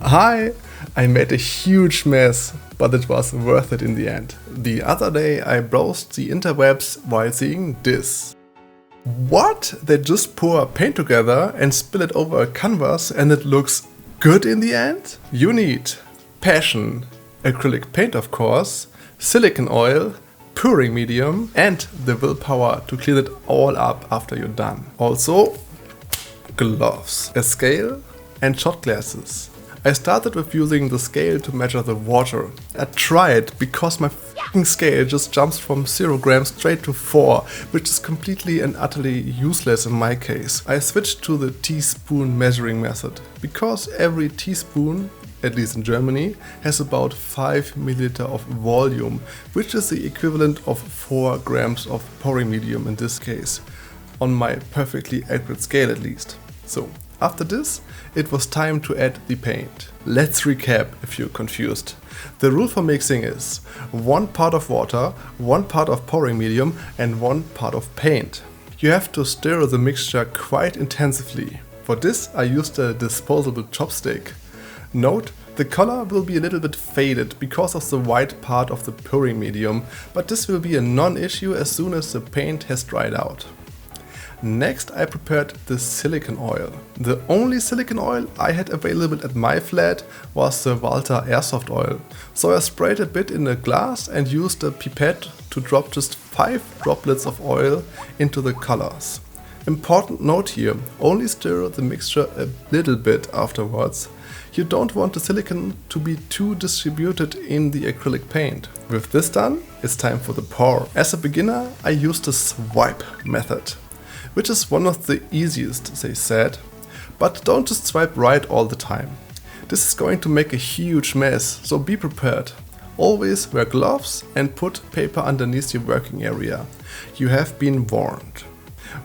Hi! I made a huge mess, but it was worth it in the end. The other day I browsed the interwebs while seeing this. What? They just pour paint together and spill it over a canvas and it looks good in the end? You need passion, acrylic paint of course, silicone oil, pouring medium and the willpower to clean it all up after you're done. Also, gloves, a scale and shot glasses. I started with using the scale to measure the water. I tried because my fucking scale just jumps from 0 grams straight to 4, which is completely and utterly useless in my case. I switched to the teaspoon measuring method because every teaspoon, at least in Germany, has about 5 milliliter of volume, which is the equivalent of 4 grams of pouring medium in this case, on my perfectly accurate scale at least. So, after this, it was time to add the paint. Let's recap if you're confused. The rule for mixing is 1 part of water, 1 part of pouring medium and 1 part of paint. You have to stir the mixture quite intensively. For this I used a disposable chopstick. Note, the color will be a little bit faded because of the white part of the pouring medium, but this will be a non-issue as soon as the paint has dried out. Next I prepared the silicone oil. The only silicone oil I had available at my flat was the Walter airsoft oil. So I sprayed a bit in a glass and used a pipette to drop just 5 droplets of oil into the colors. Important note here, only stir the mixture a little bit afterwards. You don't want the silicone to be too distributed in the acrylic paint. With this done, it's time for the pour. As a beginner I used the swipe method, which is one of the easiest, they said, but don't just swipe right all the time. This is going to make a huge mess, so be prepared. Always wear gloves and put paper underneath your working area. You have been warned.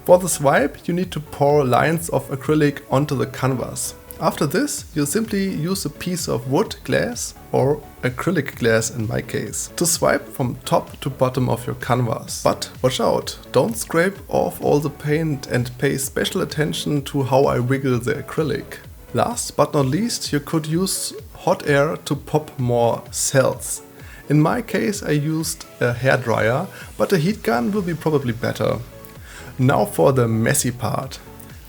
For the swipe, you need to pour lines of acrylic onto the canvas. After this, you simply use a piece of wood, glass or acrylic glass in my case, to swipe from top to bottom of your canvas. But watch out, don't scrape off all the paint and pay special attention to how I wiggle the acrylic. Last but not least, you could use hot air to pop more cells. In my case I used a hairdryer, but a heat gun will be probably better. Now for the messy part.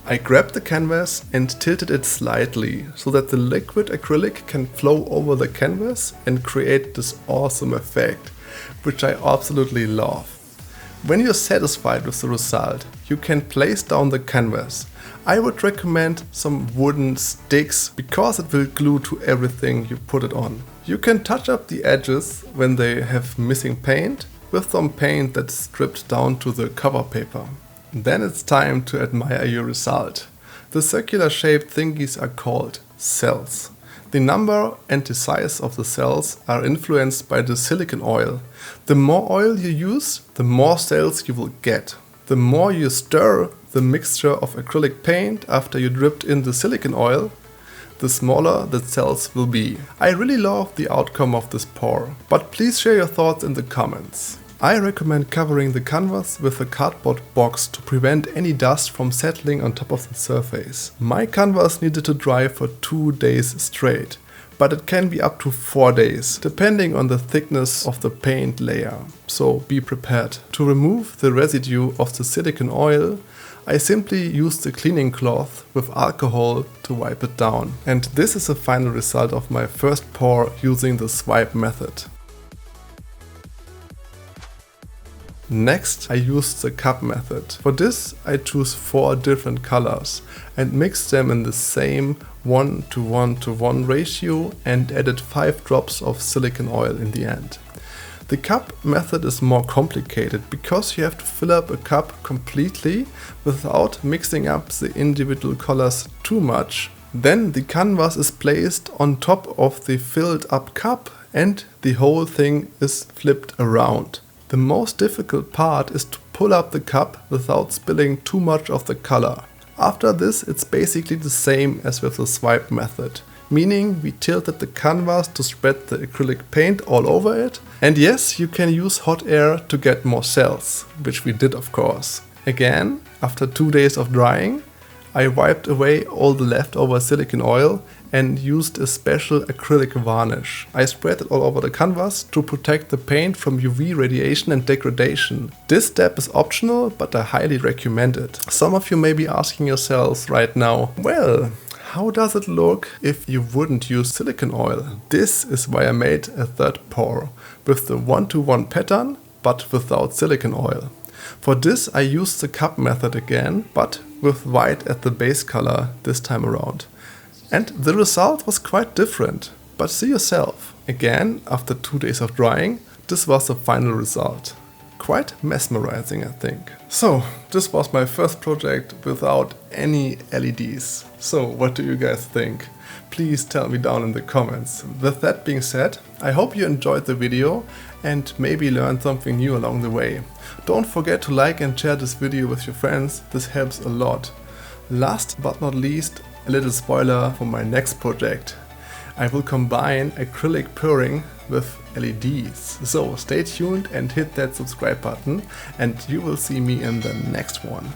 I grabbed the canvas and tilted it slightly so that the liquid acrylic can flow over the canvas and create this awesome effect, which I absolutely love. When you're satisfied with the result, you can place down the canvas. I would recommend some wooden sticks because it will glue to everything you put it on. You can touch up the edges when they have missing paint with some paint that's stripped down to the cover paper. Then it's time to admire your result. The circular shaped thingies are called cells. The number and the size of the cells are influenced by the silicone oil. The more oil you use, the more cells you will get. The more you stir the mixture of acrylic paint after you dripped in the silicone oil, the smaller the cells will be. I really love the outcome of this pour, but please share your thoughts in the comments. I recommend covering the canvas with a cardboard box to prevent any dust from settling on top of the surface. My canvas needed to dry for 2 days straight, but it can be up to 4 days, depending on the thickness of the paint layer, so be prepared. To remove the residue of the silicone oil, I simply used the cleaning cloth with alcohol to wipe it down. And this is the final result of my first pour using the swipe method. Next, I used the cup method. For this, I chose 4 different colors and mixed them in the same 1:1:1 ratio and added 5 drops of silicone oil in the end. The cup method is more complicated because you have to fill up a cup completely without mixing up the individual colors too much. Then the canvas is placed on top of the filled up cup and the whole thing is flipped around. The most difficult part is to pull up the cup without spilling too much of the color. After this, it's basically the same as with the swipe method, meaning we tilted the canvas to spread the acrylic paint all over it. And yes, you can use hot air to get more cells, which we did of course. Again, after 2 days of drying, I wiped away all the leftover silicone oil and used a special acrylic varnish. I spread it all over the canvas to protect the paint from UV radiation and degradation. This step is optional, but I highly recommend it. Some of you may be asking yourselves right now, well, how does it look if you wouldn't use silicone oil? This is why I made a third pour with the 1-to-1 pattern, but without silicone oil. For this I used the cup method again, but with white as the base color this time around. And the result was quite different, but see yourself. Again, after 2 days of drying, this was the final result. Quite mesmerizing, I think. So, this was my first project without any LEDs. So, what do you guys think? Please tell me down in the comments. With that being said, I hope you enjoyed the video and maybe learned something new along the way. Don't forget to like and share this video with your friends, this helps a lot. Last but not least, a little spoiler for my next project. I will combine acrylic pouring with LEDs. So stay tuned and hit that subscribe button and you will see me in the next one.